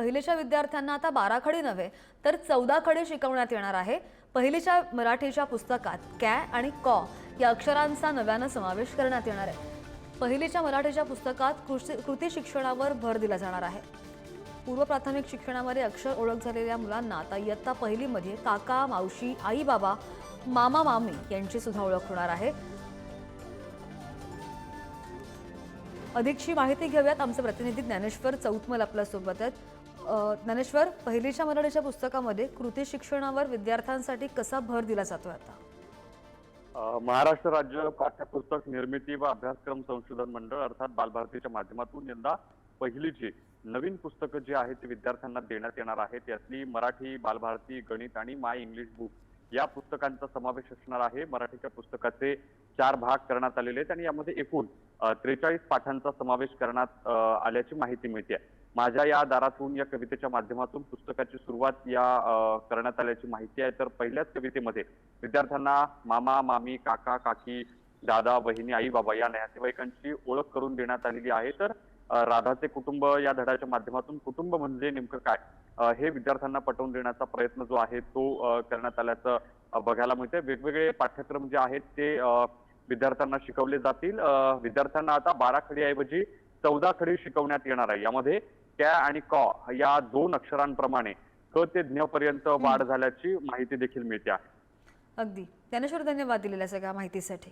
पहिलीच्या विद्यार्थ्यांना आता 12 खडी नव्हे तर 14 खडी शिकवण्यात येणार आहे। पहिलीच्या मराठीच्या पुस्तकात कॅ आणि कॉ या अक्षरांचा नव्याने समावेश करण्यात येणार आहे। पहिलीच्या मराठीच्या पुस्तकात कृती शिक्षणावर भर दिला जाणार आहे। पूर्व प्राथमिक शिक्षणामध्ये अक्षर ओळख झालेल्या मुलांना आता इयत्ता पहिलीमध्ये काका, मावशी, आई, बाबा, मामा, मामी यांची सुद्धा ओळख होणार आहे। अधिकची माहिती घेऊयात, आमचे प्रतिनिधी ज्ञानेश्वर चौतमल आपल्या सोबत आहेत। ज्ञानेश्वर, पहिलीच्या मराठीच्या पुस्तकामध्ये कृती शिक्षणावर विद्यार्थ्यांसाठी कसा भर दिला जातोय आता? महाराष्ट्र राज्य पाठ्यपुस्तक निर्मिती व अभ्यासक्रम संशोधन मंडळ अर्थात बालभारतीच्या माध्यमातून यंदा पहिलीची नवीन पुस्तकं जी आहेत ती विद्यार्थ्यांना देण्यात येणार आहेत। यातली मराठी, बालभारती, गणित आणि माय इंग्लिश बुक या पुस्तकांचा समावेश असणार आहे। मराठीच्या पुस्तकाचे 4 भाग करण्यात आलेले आहेत आणि यामध्ये एकूण 43 पाठांचा समावेश करण्यात आल्याची माहिती मिळते। माझ्या या दारातून या कवितेच्या माध्यमातून पुस्तकाची सुरुवात करण्यात आल्याची माहिती आहे। तर पहिल्याच कवितेमध्ये विद्यार्थ्यांना मामा, मामी, काका, काकी, दादा, बहिणी, आई, बाबा या नातेवाईकांची ओळख करून देण्यात आलेली आहे। तर राधाचे कुटुंब या धड्याच्या माध्यमातून कुटुंब म्हणजे नेमकं काय हे विद्यार्थ्यांना पटवून देण्याचा प्रयत्न जो आहे तो करण्यात आल्याचं बघायला मिळते। वेगवेगळे पाठ्यक्रम जे आहेत ते विद्यार्थ्यांना शिकवले जातील। विद्यार्थ्यांना आता 12 खडीऐवजी 14 खडी शिकवण्यात येणार आहे। यामध्ये कॅ आणि कॉ या 2 अक्षरांप्रमाणे क ते ज्ञ पर्यंत वाढ झाल्याची माहिती देखील मिळते आहे। अगदी ज्ञानेश्वर, धन्यवाद दिलेल्या सगळ्या माहितीसाठी।